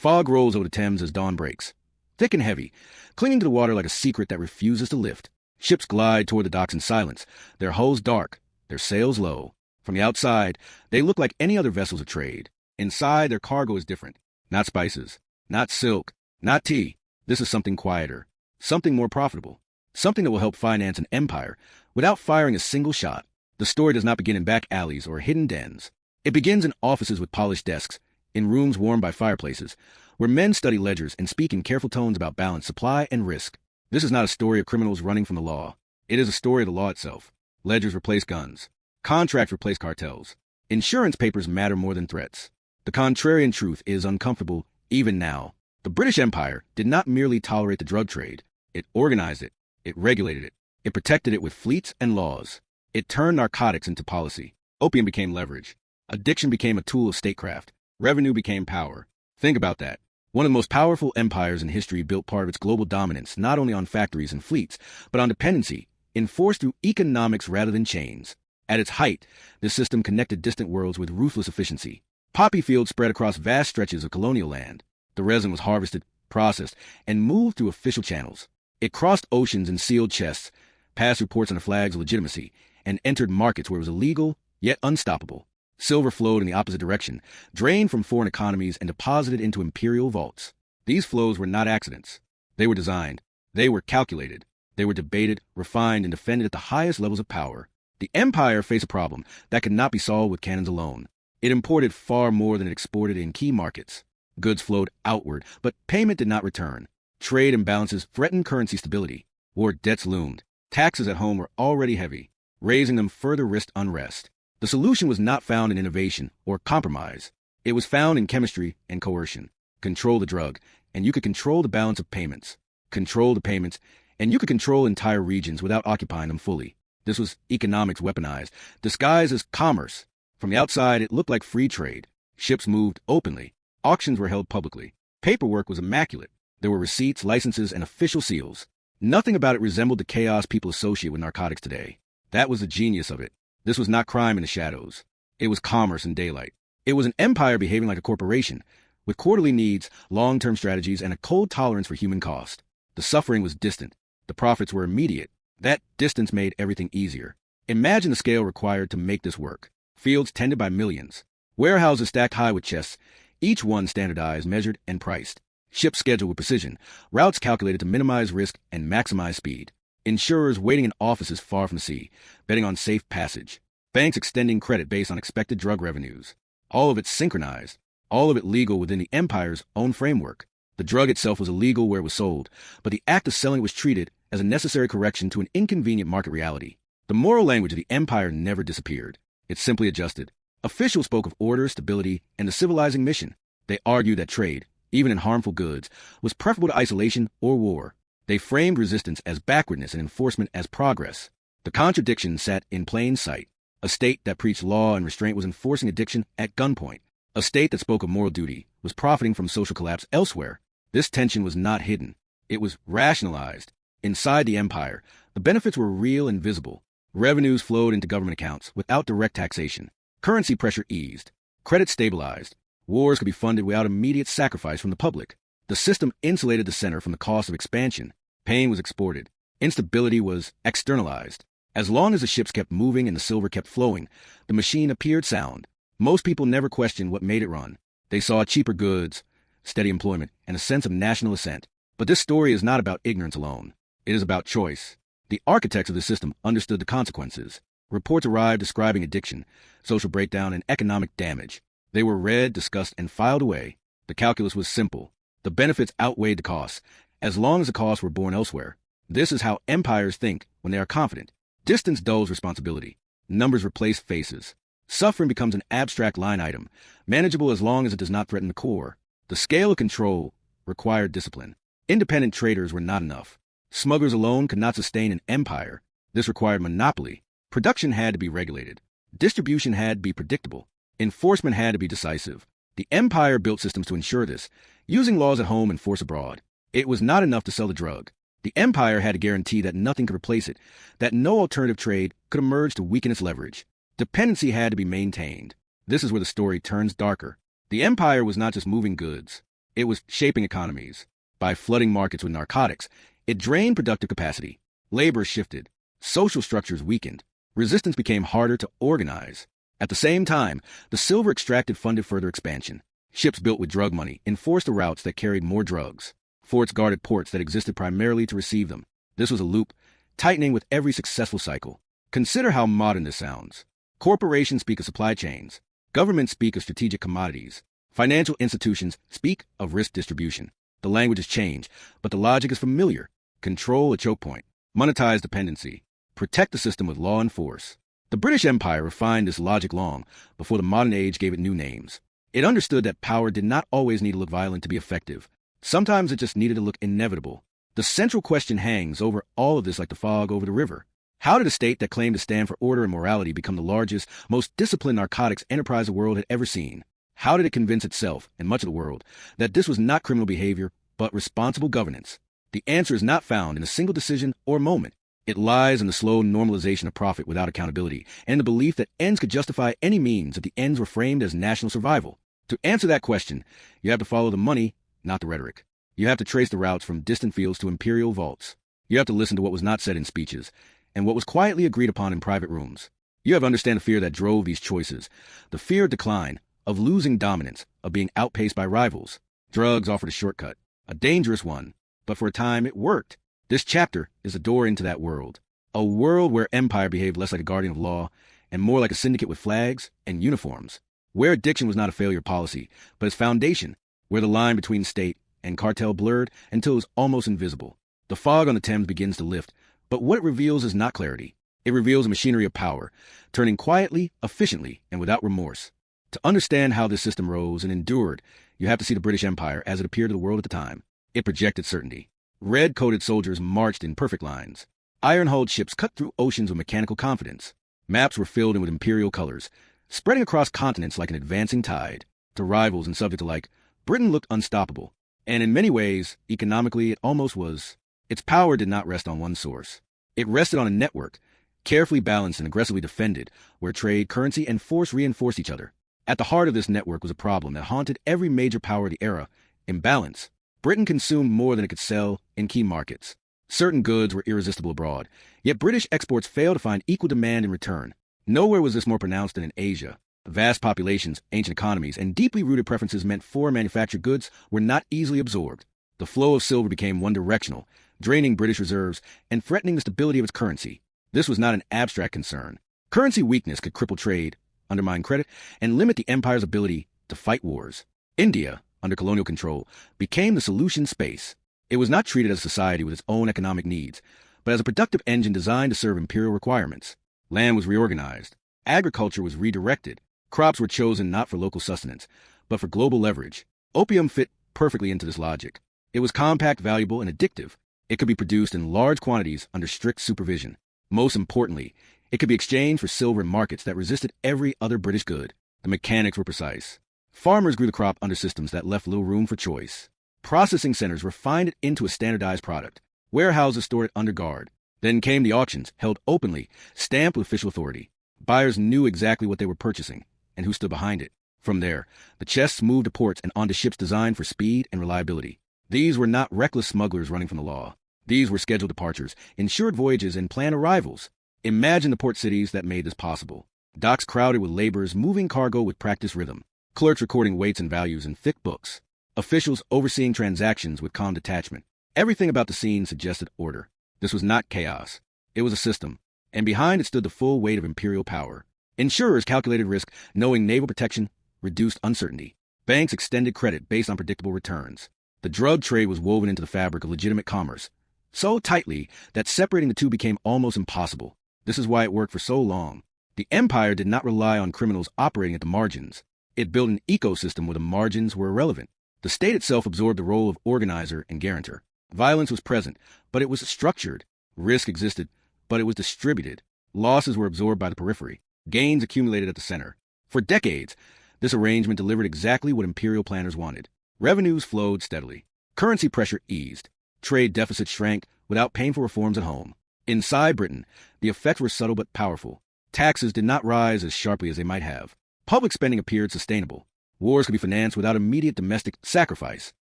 Fog rolls over the Thames as dawn breaks. Thick and heavy, clinging to the water like a secret that refuses to lift. Ships glide toward the docks in silence, their hulls dark, their sails low. From the outside, they look like any other vessels of trade. Inside, their cargo is different. Not spices, not silk, not tea. This is something quieter, something more profitable, something that will help finance an empire without firing a single shot. The story does not begin in back alleys or hidden dens. It begins in offices with polished desks, in rooms warmed by fireplaces, where men study ledgers and speak in careful tones about balance, supply, and risk. This is not a story of criminals running from the law. It is a story of the law itself. Ledgers replace guns. Contracts replace cartels. Insurance papers matter more than threats. The contrarian truth is uncomfortable even now. The British Empire did not merely tolerate the drug trade. It organized it. It regulated it. It protected it with fleets and laws. It turned narcotics into policy. Opium became leverage. Addiction became a tool of statecraft. Revenue became power. Think about that. One of the most powerful empires in history built part of its global dominance not only on factories and fleets, but on dependency, enforced through economics rather than chains. At its height, this system connected distant worlds with ruthless efficiency. Poppy fields spread across vast stretches of colonial land. The resin was harvested, processed, and moved through official channels. It crossed oceans in sealed chests, passed through ports on the flags of legitimacy, and entered markets where it was illegal, yet unstoppable. Silver flowed in the opposite direction, drained from foreign economies and deposited into imperial vaults. These flows were not accidents. They were designed. They were calculated. They were debated, refined, and defended at the highest levels of power. The empire faced a problem that could not be solved with cannons alone. It imported far more than it exported in key markets. Goods flowed outward, but payment did not return. Trade imbalances threatened currency stability. War debts loomed. Taxes at home were already heavy. Raising them further risked unrest. The solution was not found in innovation or compromise. It was found in chemistry and coercion. Control the drug, and you could control the balance of payments. Control the payments, and you could control entire regions without occupying them fully. This was economics weaponized, disguised as commerce. From the outside, it looked like free trade. Ships moved openly. Auctions were held publicly. Paperwork was immaculate. There were receipts, licenses, and official seals. Nothing about it resembled the chaos people associate with narcotics today. That was the genius of it. This was not crime in the shadows. It was commerce in daylight. It was an empire behaving like a corporation, with quarterly needs, long-term strategies, and a cold tolerance for human cost. The suffering was distant. The profits were immediate. That distance made everything easier. Imagine the scale required to make this work. Fields tended by millions. Warehouses stacked high with chests, each one standardized, measured, and priced. Ships scheduled with precision. Routes calculated to minimize risk and maximize speed. Insurers waiting in offices far from the sea, betting on safe passage. Banks extending credit based on expected drug revenues. All of it synchronized. All of it legal within the empire's own framework. The drug itself was illegal where it was sold, but the act of selling it was treated as a necessary correction to an inconvenient market reality. The moral language of the empire never disappeared. It simply adjusted. Officials spoke of order, stability, and the civilizing mission. They argued that trade, even in harmful goods, was preferable to isolation or war. They framed resistance as backwardness and enforcement as progress. The contradiction sat in plain sight. A state that preached law and restraint was enforcing addiction at gunpoint. A state that spoke of moral duty was profiting from social collapse elsewhere. This tension was not hidden. It was rationalized. Inside the empire, the benefits were real and visible. Revenues flowed into government accounts without direct taxation. Currency pressure eased. Credit stabilized. Wars could be funded without immediate sacrifice from the public. The system insulated the center from the cost of expansion. Pain was exported. Instability was externalized. As long as the ships kept moving and the silver kept flowing, the machine appeared sound. Most people never questioned what made it run. They saw cheaper goods, steady employment, and a sense of national ascent. But this story is not about ignorance alone. It is about choice. The architects of the system understood the consequences. Reports arrived describing addiction, social breakdown, and economic damage. They were read, discussed, and filed away. The calculus was simple. The benefits outweighed the costs, as long as the costs were borne elsewhere. This is how empires think when they are confident. Distance dulls responsibility. Numbers replace faces. Suffering becomes an abstract line item, manageable as long as it does not threaten the core. The scale of control required discipline. Independent traders were not enough. Smugglers alone could not sustain an empire. This required monopoly. Production had to be regulated. Distribution had to be predictable. Enforcement had to be decisive. The empire built systems to ensure this, using laws at home and force abroad. It was not enough to sell the drug. The empire had to guarantee that nothing could replace it, that no alternative trade could emerge to weaken its leverage. Dependency had to be maintained. This is where the story turns darker. The empire was not just moving goods. It was shaping economies. By flooding markets with narcotics, it drained productive capacity. Labor shifted. Social structures weakened. Resistance became harder to organize. At the same time, the silver extracted funded further expansion. Ships built with drug money enforced the routes that carried more drugs. Forts guarded ports that existed primarily to receive them. This was a loop, tightening with every successful cycle. Consider how modern this sounds. Corporations speak of supply chains. Governments speak of strategic commodities. Financial institutions speak of risk distribution. The language has changed, but the logic is familiar. Control a choke point. Monetize dependency. Protect the system with law and force. The British Empire refined this logic long before the modern age gave it new names. It understood that power did not always need to look violent to be effective. Sometimes it just needed to look inevitable. The central question hangs over all of this like the fog over the river. How did a state that claimed to stand for order and morality become the largest, most disciplined narcotics enterprise the world had ever seen? How did it convince itself, and much of the world, that this was not criminal behavior, but responsible governance? The answer is not found in a single decision or moment. It lies in the slow normalization of profit without accountability, and in the belief that ends could justify any means if the ends were framed as national survival. To answer that question, you have to follow the money, not the rhetoric. You have to trace the routes from distant fields to imperial vaults. You have to listen to what was not said in speeches, and what was quietly agreed upon in private rooms. You have to understand the fear that drove these choices, the fear of decline, of losing dominance, of being outpaced by rivals. Drugs offered a shortcut, a dangerous one, but for a time it worked. This chapter is a door into that world, a world where empire behaved less like a guardian of law and more like a syndicate with flags and uniforms, where addiction was not a failure of policy, but its foundation, where the line between state and cartel blurred until it was almost invisible. The fog on the Thames begins to lift, but what it reveals is not clarity. It reveals a machinery of power, turning quietly, efficiently, and without remorse. To understand how this system rose and endured, you have to see the British Empire as it appeared to the world at the time. It projected certainty. Red-coated soldiers marched in perfect lines. Iron-hulled ships cut through oceans with mechanical confidence. Maps were filled in with imperial colors, spreading across continents like an advancing tide. To rivals and subjects alike, Britain looked unstoppable. And in many ways, economically, it almost was. Its power did not rest on one source. It rested on a network, carefully balanced and aggressively defended, where trade, currency, and force reinforced each other. At the heart of this network was a problem that haunted every major power of the era: imbalance. Britain consumed more than it could sell in key markets. Certain goods were irresistible abroad, yet British exports failed to find equal demand in return. Nowhere was this more pronounced than in Asia. Vast populations, ancient economies, and deeply rooted preferences meant foreign manufactured goods were not easily absorbed. The flow of silver became one-directional, draining British reserves and threatening the stability of its currency. This was not an abstract concern. Currency weakness could cripple trade, undermine credit, and limit the empire's ability to fight wars. India, under colonial control, became the solution space. It was not treated as a society with its own economic needs, but as a productive engine designed to serve imperial requirements. Land was reorganized. Agriculture was redirected. Crops were chosen not for local sustenance, but for global leverage. Opium fit perfectly into this logic. It was compact, valuable, and addictive. It could be produced in large quantities under strict supervision. Most importantly, it could be exchanged for silver in markets that resisted every other British good. The mechanics were precise. Farmers grew the crop under systems that left little room for choice. Processing centers refined it into a standardized product. Warehouses stored it under guard. Then came the auctions, held openly, stamped with official authority. Buyers knew exactly what they were purchasing and who stood behind it. From there, the chests moved to ports and onto ships designed for speed and reliability. These were not reckless smugglers running from the law. These were scheduled departures, insured voyages, and planned arrivals. Imagine the port cities that made this possible. Docks crowded with laborers moving cargo with practiced rhythm. Clerks recording weights and values in thick books. Officials overseeing transactions with calm detachment. Everything about the scene suggested order. This was not chaos. It was a system. And behind it stood the full weight of imperial power. Insurers calculated risk, knowing naval protection reduced uncertainty. Banks extended credit based on predictable returns. The drug trade was woven into the fabric of legitimate commerce, so tightly that separating the two became almost impossible. This is why it worked for so long. The empire did not rely on criminals operating at the margins. It built an ecosystem where the margins were irrelevant. The state itself absorbed the role of organizer and guarantor. Violence was present, but it was structured. Risk existed, but it was distributed. Losses were absorbed by the periphery. Gains accumulated at the center. For decades, this arrangement delivered exactly what imperial planners wanted. Revenues flowed steadily. Currency pressure eased. Trade deficits shrank without painful reforms at home. Inside Britain, the effects were subtle but powerful. Taxes did not rise as sharply as they might have. Public spending appeared sustainable. Wars could be financed without immediate domestic sacrifice.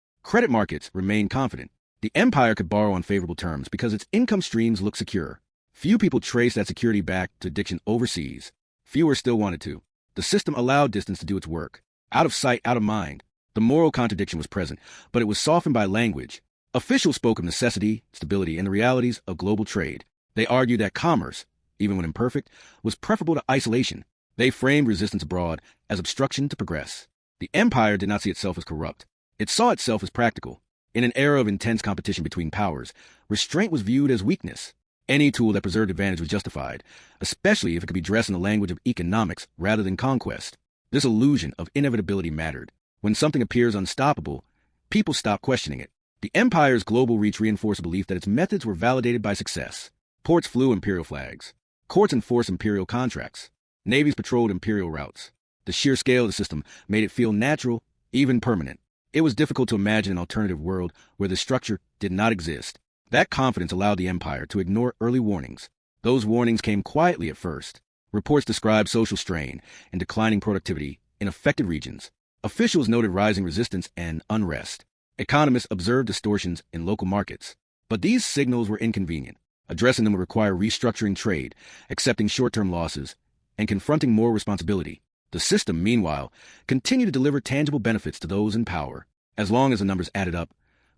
Credit markets remained confident. The empire could borrow on favorable terms because its income streams looked secure. Few people traced that security back to addiction overseas. Fewer still wanted to. The system allowed distance to do its work. Out of sight, out of mind. The moral contradiction was present, but it was softened by language. Officials spoke of necessity, stability, and the realities of global trade. They argued that commerce, even when imperfect, was preferable to isolation. They framed resistance abroad as obstruction to progress. The empire did not see itself as corrupt. It saw itself as practical. In an era of intense competition between powers, restraint was viewed as weakness. Any tool that preserved advantage was justified, especially if it could be dressed in the language of economics rather than conquest. This illusion of inevitability mattered. When something appears unstoppable, people stop questioning it. The empire's global reach reinforced a belief that its methods were validated by success. Ports flew imperial flags. Courts enforced imperial contracts. Navies patrolled imperial routes. The sheer scale of the system made it feel natural, even permanent. It was difficult to imagine an alternative world where the structure did not exist. That confidence allowed the empire to ignore early warnings. Those warnings came quietly at first. Reports described social strain and declining productivity in affected regions. Officials noted rising resistance and unrest. Economists observed distortions in local markets. But these signals were inconvenient. Addressing them would require restructuring trade, accepting short-term losses, and confronting more responsibility. The system, meanwhile, continued to deliver tangible benefits to those in power. As long as the numbers added up,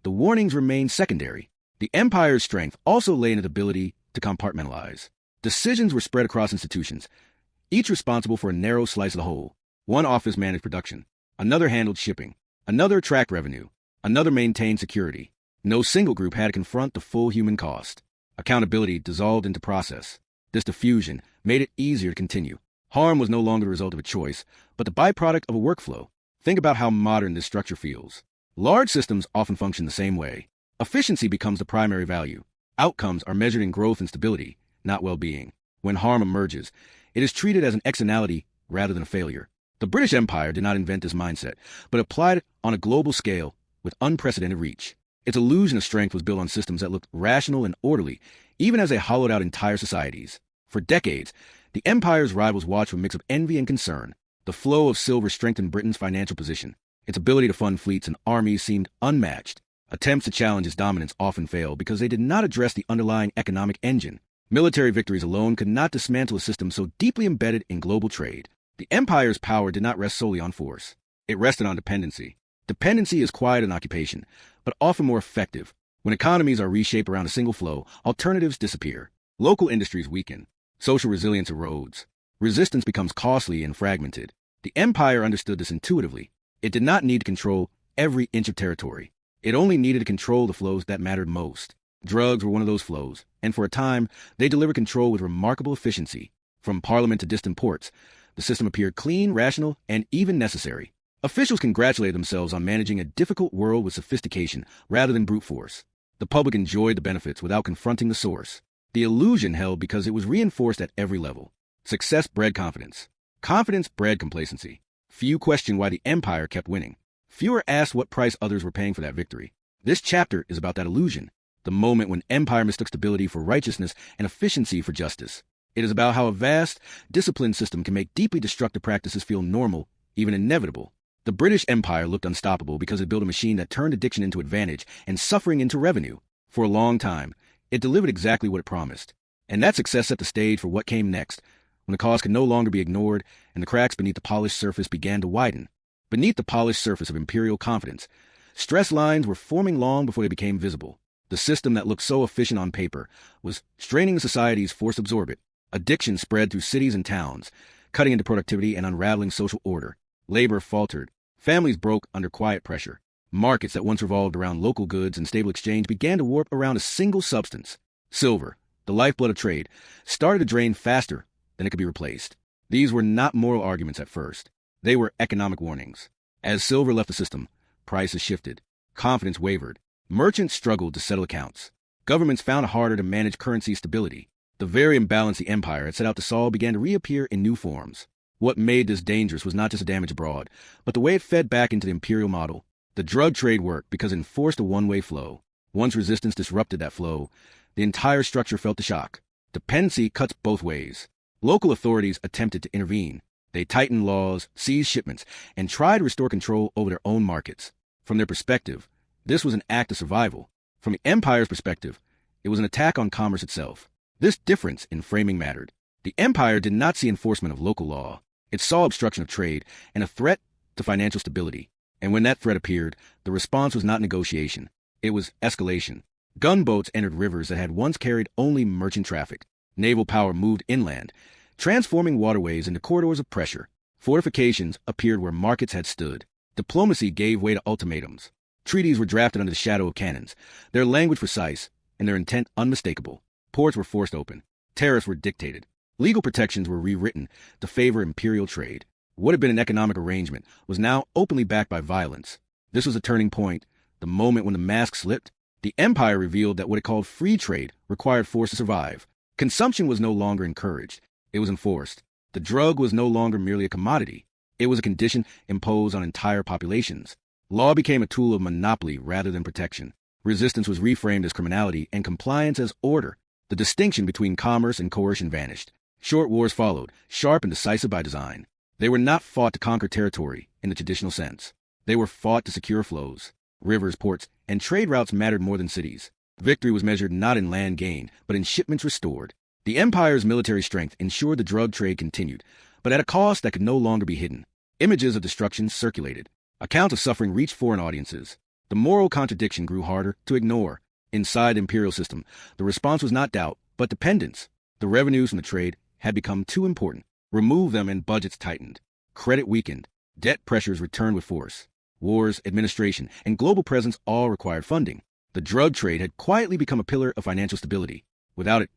the warnings remained secondary. The empire's strength also lay in its ability to compartmentalize. Decisions were spread across institutions, each responsible for a narrow slice of the whole. One office managed production, another handled shipping, another tracked revenue, another maintained security. No single group had to confront the full human cost. Accountability dissolved into process. This diffusion made it easier to continue. Harm was no longer the result of a choice, but the byproduct of a workflow. Think about how modern this structure feels. Large systems often function the same way. Efficiency becomes the primary value. Outcomes are measured in growth and stability, not well-being. When harm emerges, it is treated as an externality rather than a failure. The British Empire did not invent this mindset, but applied it on a global scale with unprecedented reach. Its illusion of strength was built on systems that looked rational and orderly, even as they hollowed out entire societies. For decades, the empire's rivals watched with a mix of envy and concern. The flow of silver strengthened Britain's financial position. Its ability to fund fleets and armies seemed unmatched. Attempts to challenge its dominance often failed because they did not address the underlying economic engine. Military victories alone could not dismantle a system so deeply embedded in global trade. The empire's power did not rest solely on force. It rested on dependency. Dependency is quiet in occupation, but often more effective. When economies are reshaped around a single flow, alternatives disappear. Local industries weaken. Social resilience erodes. Resistance becomes costly and fragmented. The empire understood this intuitively. It did not need to control every inch of territory. It only needed to control the flows that mattered most. Drugs were one of those flows, and for a time, they delivered control with remarkable efficiency. From parliament to distant ports, the system appeared clean, rational, and even necessary. Officials congratulated themselves on managing a difficult world with sophistication rather than brute force. The public enjoyed the benefits without confronting the source. The illusion held because it was reinforced at every level. Success bred confidence. Confidence bred complacency. Few questioned why the empire kept winning. Fewer asked what price others were paying for that victory. This chapter is about that illusion, the moment when empire mistook stability for righteousness and efficiency for justice. It is about how a vast, disciplined system can make deeply destructive practices feel normal, even inevitable. The British Empire looked unstoppable because it built a machine that turned addiction into advantage and suffering into revenue. For a long time, it delivered exactly what it promised. And that success set the stage for what came next, when the cause could no longer be ignored and the cracks beneath the polished surface began to widen. Beneath the polished surface of imperial confidence, stress lines were forming long before they became visible. The system that looked so efficient on paper was straining society's forced absorbent. Addiction spread through cities and towns, cutting into productivity and unraveling social order. Labor faltered. Families broke under quiet pressure. Markets that once revolved around local goods and stable exchange began to warp around a single substance. Silver, the lifeblood of trade, started to drain faster than it could be replaced. These were not moral arguments at first. They were economic warnings. As silver left the system, prices shifted. Confidence wavered. Merchants struggled to settle accounts. Governments found it harder to manage currency stability. The very imbalance the empire had set out to solve began to reappear in new forms. What made this dangerous was not just the damage abroad, but the way it fed back into the imperial model. The drug trade worked because it enforced a one-way flow. Once resistance disrupted that flow, the entire structure felt the shock. Dependency cuts both ways. Local authorities attempted to intervene. They tightened laws, seized shipments, and tried to restore control over their own markets. From their perspective, This was an act of survival. From the empire's perspective, it was an attack on commerce itself. This difference in framing mattered. The empire did not see enforcement of local law. It saw obstruction of trade and a threat to financial stability. And when that threat appeared, the response was not negotiation. It was escalation. Gunboats entered rivers that had once carried only merchant traffic. Naval power moved inland, transforming waterways into corridors of pressure. Fortifications appeared where markets had stood. Diplomacy gave way to ultimatums. Treaties were drafted under the shadow of cannons, their language precise and their intent unmistakable. Ports were forced open. Tariffs were dictated. Legal protections were rewritten to favor imperial trade. What had been an economic arrangement was now openly backed by violence. This was a turning point, the moment when the mask slipped. The empire revealed that what it called free trade required force to survive. Consumption was no longer encouraged. It was enforced. The drug was no longer merely a commodity. It was a condition imposed on entire populations. Law became a tool of monopoly rather than protection. Resistance was reframed as criminality and compliance as order. The distinction between commerce and coercion vanished. Short wars followed, sharp and decisive by design. They were not fought to conquer territory in the traditional sense. They were fought to secure flows. Rivers, ports, and trade routes mattered more than cities. Victory was measured not in land gained, but in shipments restored. The empire's military strength ensured the drug trade continued, but at a cost that could no longer be hidden. Images of destruction circulated. Accounts of suffering reached foreign audiences. The moral contradiction grew harder to ignore. Inside the imperial system, the response was not doubt, but dependence. The revenues from the trade had become too important. Remove them and budgets tightened. Credit weakened. Debt pressures returned with force. Wars, administration, and global presence all required funding. The drug trade had quietly become a pillar of financial stability. Without it,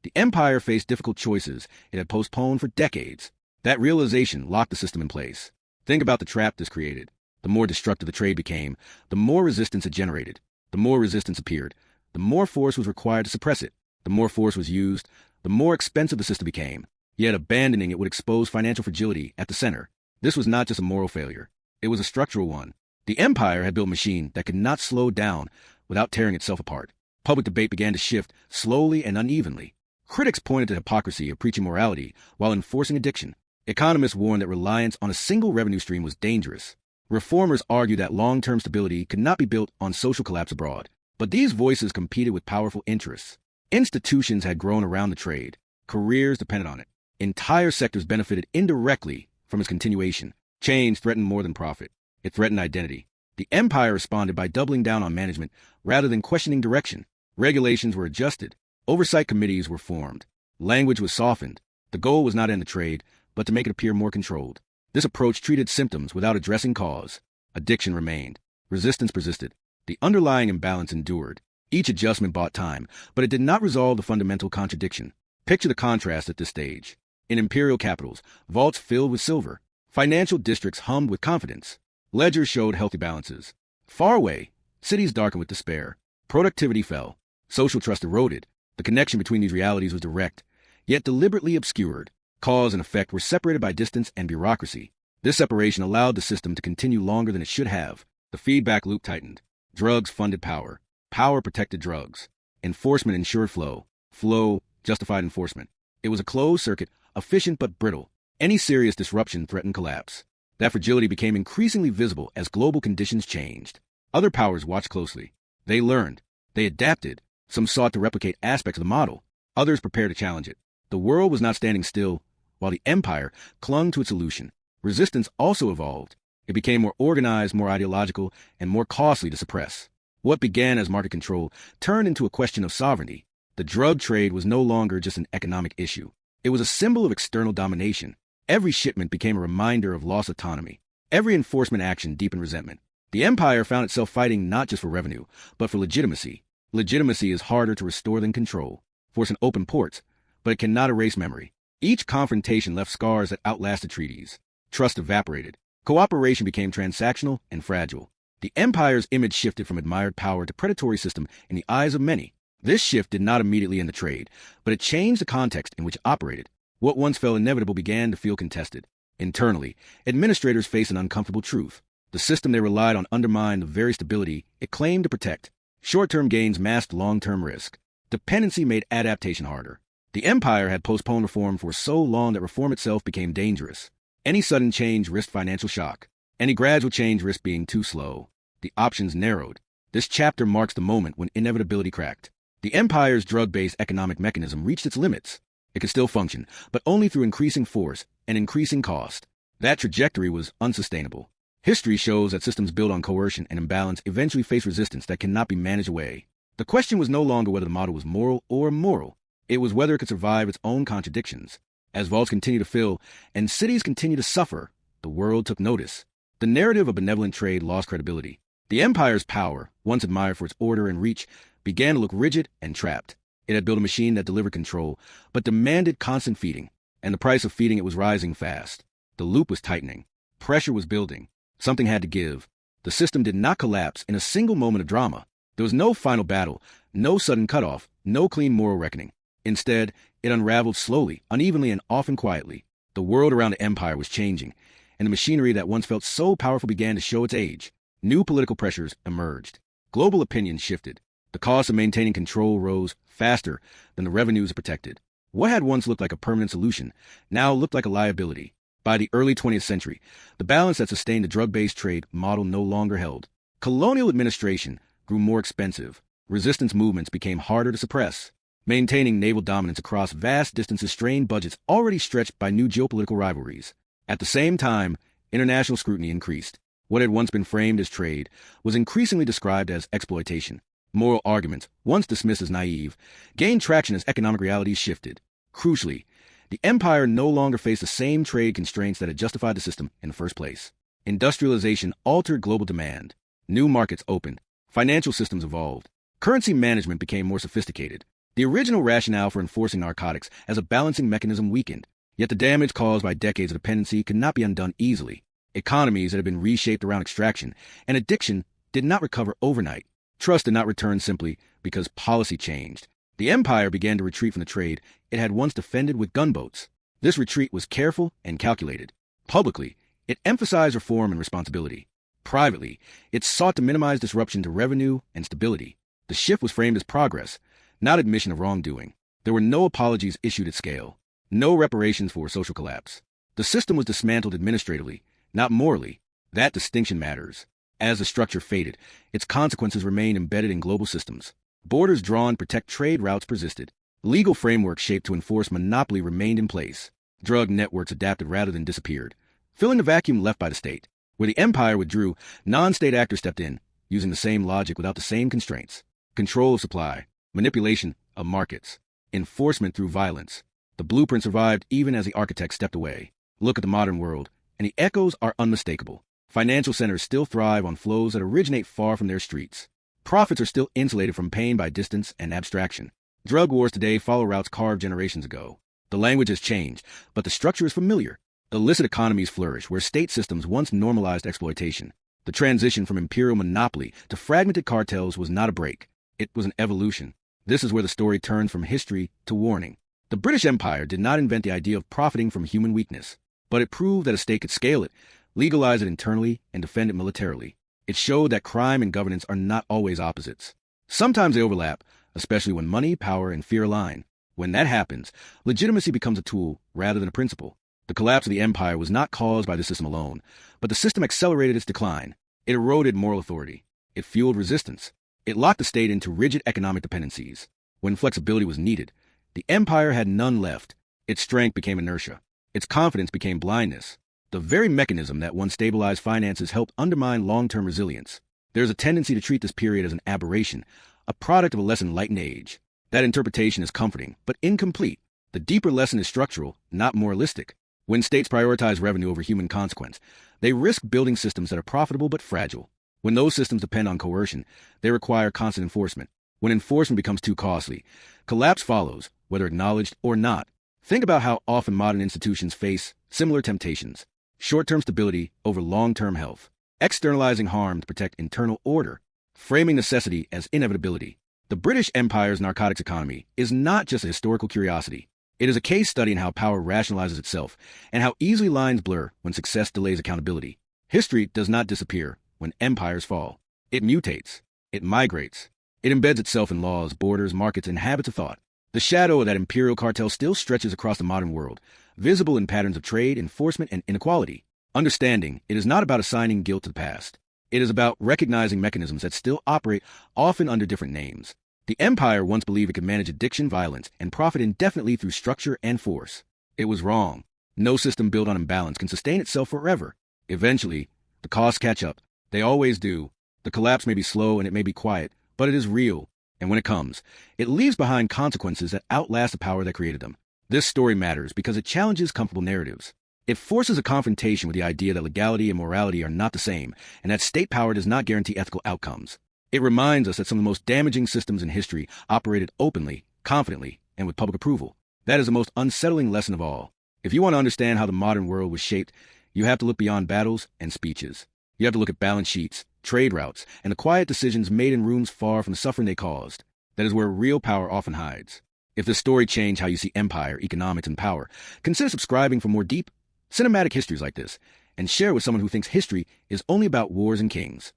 the empire faced difficult choices it had postponed for decades. That realization locked the system in place. Think about the trap this created. The more destructive the trade became, the more resistance it generated. The more resistance appeared, the more force was required to suppress it. The more force was used, the more expensive the system became. Yet abandoning it would expose financial fragility at the center. This was not just a moral failure. It was a structural one. The empire had built a machine that could not slow down without tearing itself apart. Public debate began to shift, slowly and unevenly. Critics pointed to the hypocrisy of preaching morality while enforcing addiction. Economists warned that reliance on a single revenue stream was dangerous. Reformers argued that long-term stability could not be built on social collapse abroad. But these voices competed with powerful interests. Institutions had grown around the trade. Careers depended on it. Entire sectors benefited indirectly from its continuation. Change threatened more than profit. It threatened identity. The empire responded by doubling down on management rather than questioning direction. Regulations were adjusted. Oversight committees were formed. Language was softened. The goal was not to end the trade, but to make it appear more controlled. This approach treated symptoms without addressing cause. Addiction remained. Resistance persisted. The underlying imbalance endured. Each adjustment bought time, but it did not resolve the fundamental contradiction. Picture the contrast at this stage. In imperial capitals, vaults filled with silver. Financial districts hummed with confidence. Ledgers showed healthy balances. Far away, cities darkened with despair. Productivity fell. Social trust eroded. The connection between these realities was direct, yet deliberately obscured. Cause and effect were separated by distance and bureaucracy. This separation allowed the system to continue longer than it should have. The feedback loop tightened. Drugs funded power. Power protected drugs. Enforcement ensured flow. Flow justified enforcement. It was a closed circuit, efficient but brittle. Any serious disruption threatened collapse. That fragility became increasingly visible as global conditions changed. Other powers watched closely. They learned. They adapted. Some sought to replicate aspects of the model. Others prepared to challenge it. The world was not standing still, while the empire clung to its solution. Resistance also evolved. It became more organized, more ideological, and more costly to suppress. What began as market control turned into a question of sovereignty. The drug trade was no longer just an economic issue. It was a symbol of external domination. Every shipment became a reminder of lost autonomy. Every enforcement action deepened resentment. The empire found itself fighting not just for revenue, but for legitimacy. Legitimacy is harder to restore than control. Force can open ports, but it cannot erase memory. Each confrontation left scars that outlasted treaties. Trust evaporated. Cooperation became transactional and fragile. The empire's image shifted from admired power to predatory system in the eyes of many. This shift did not immediately end the trade, but it changed the context in which it operated. What once felt inevitable began to feel contested. Internally, administrators faced an uncomfortable truth. The system they relied on undermined the very stability it claimed to protect. Short-term gains masked long-term risk. Dependency made adaptation harder. The empire had postponed reform for so long that reform itself became dangerous. Any sudden change risked financial shock. Any gradual change risked being too slow. The options narrowed. This chapter marks the moment when inevitability cracked. The empire's drug-based economic mechanism reached its limits. It could still function, but only through increasing force and increasing cost. That trajectory was unsustainable. History shows that systems built on coercion and imbalance eventually face resistance that cannot be managed away. The question was no longer whether the model was moral or immoral. It was whether it could survive its own contradictions. As vaults continued to fill and cities continued to suffer, the world took notice. The narrative of benevolent trade lost credibility. The empire's power, once admired for its order and reach, began to look rigid and trapped. It had built a machine that delivered control, but demanded constant feeding, and the price of feeding it was rising fast. The loop was tightening. Pressure was building. Something had to give. The system did not collapse in a single moment of drama. There was no final battle, no sudden cutoff, no clean moral reckoning. Instead, it unraveled slowly, unevenly, and often quietly. The world around the empire was changing, and the machinery that once felt so powerful began to show its age. New political pressures emerged. Global opinions shifted. The cost of maintaining control rose faster than the revenues it protected. What had once looked like a permanent solution now looked like a liability. By the early 20th century, the balance that sustained the drug-based trade model no longer held. Colonial administration grew more expensive. Resistance movements became harder to suppress. Maintaining naval dominance across vast distances strained budgets already stretched by new geopolitical rivalries. At the same time, international scrutiny increased. What had once been framed as trade was increasingly described as exploitation. Moral arguments, once dismissed as naive, gained traction as economic realities shifted. Crucially, the empire no longer faced the same trade constraints that had justified the system in the first place. Industrialization altered global demand. New markets opened. Financial systems evolved. Currency management became more sophisticated. The original rationale for enforcing narcotics as a balancing mechanism weakened. Yet the damage caused by decades of dependency could not be undone easily. Economies that had been reshaped around extraction and addiction did not recover overnight. Trust did not return simply because policy changed. The empire began to retreat from the trade it had once defended with gunboats. This retreat was careful and calculated. Publicly, it emphasized reform and responsibility. Privately, it sought to minimize disruption to revenue and stability. The shift was framed as progress, not admission of wrongdoing. There were no apologies issued at scale, no reparations for social collapse. The system was dismantled administratively, not morally. That distinction matters. As the structure faded, its consequences remained embedded in global systems. Borders drawn to protect trade routes persisted. Legal frameworks shaped to enforce monopoly remained in place. Drug networks adapted rather than disappeared, filling the vacuum left by the state. Where the empire withdrew, non-state actors stepped in, using the same logic without the same constraints. Control of supply, manipulation of markets, enforcement through violence. The blueprint survived even as the architects stepped away. Look at the modern world, and the echoes are unmistakable. Financial centers still thrive on flows that originate far from their streets. Profits are still insulated from pain by distance and abstraction. Drug wars today follow routes carved generations ago. The language has changed, but the structure is familiar. Illicit economies flourish where state systems once normalized exploitation. The transition from imperial monopoly to fragmented cartels was not a break. It was an evolution. This is where the story turns from history to warning. The British Empire did not invent the idea of profiting from human weakness, but it proved that a state could scale it, legalize it internally, and defend it militarily. It showed that crime and governance are not always opposites. Sometimes they overlap, especially when money, power, and fear align. When that happens, legitimacy becomes a tool rather than a principle. The collapse of the empire was not caused by the system alone, but the system accelerated its decline. It eroded moral authority. It fueled resistance. It locked the state into rigid economic dependencies. When flexibility was needed, the empire had none left. Its strength became inertia. Its confidence became blindness. The very mechanism that once stabilized finances helped undermine long-term resilience. There's a tendency to treat this period as an aberration, a product of a less enlightened age. That interpretation is comforting, but incomplete. The deeper lesson is structural, not moralistic. When states prioritize revenue over human consequence, they risk building systems that are profitable but fragile. When those systems depend on coercion, they require constant enforcement. When enforcement becomes too costly, collapse follows, whether acknowledged or not. Think about how often modern institutions face similar temptations. Short-term stability over long-term health. Externalizing harm to protect internal order. Framing necessity as inevitability. The British Empire's narcotics economy is not just a historical curiosity. It is a case study in how power rationalizes itself and how easily lines blur when success delays accountability. History does not disappear when empires fall. It mutates. It migrates. It embeds itself in laws, borders, markets, and habits of thought. The shadow of that imperial cartel still stretches across the modern world, visible in patterns of trade, enforcement, and inequality. Understanding, it is not about assigning guilt to the past. It is about recognizing mechanisms that still operate, often under different names. The empire once believed it could manage addiction, violence, and profit indefinitely through structure and force. It was wrong. No system built on imbalance can sustain itself forever. Eventually, the costs catch up. They always do. The collapse may be slow and it may be quiet, but it is real. And when it comes, it leaves behind consequences that outlast the power that created them. This story matters because it challenges comfortable narratives. It forces a confrontation with the idea that legality and morality are not the same, and that state power does not guarantee ethical outcomes. It reminds us that some of the most damaging systems in history operated openly, confidently, and with public approval. That is the most unsettling lesson of all. If you want to understand how the modern world was shaped, you have to look beyond battles and speeches. You have to look at balance sheets, trade routes, and the quiet decisions made in rooms far from the suffering they caused. That is where real power often hides. If this story changed how you see empire, economics, and power, consider subscribing for more deep, cinematic histories like this, and share with someone who thinks history is only about wars and kings.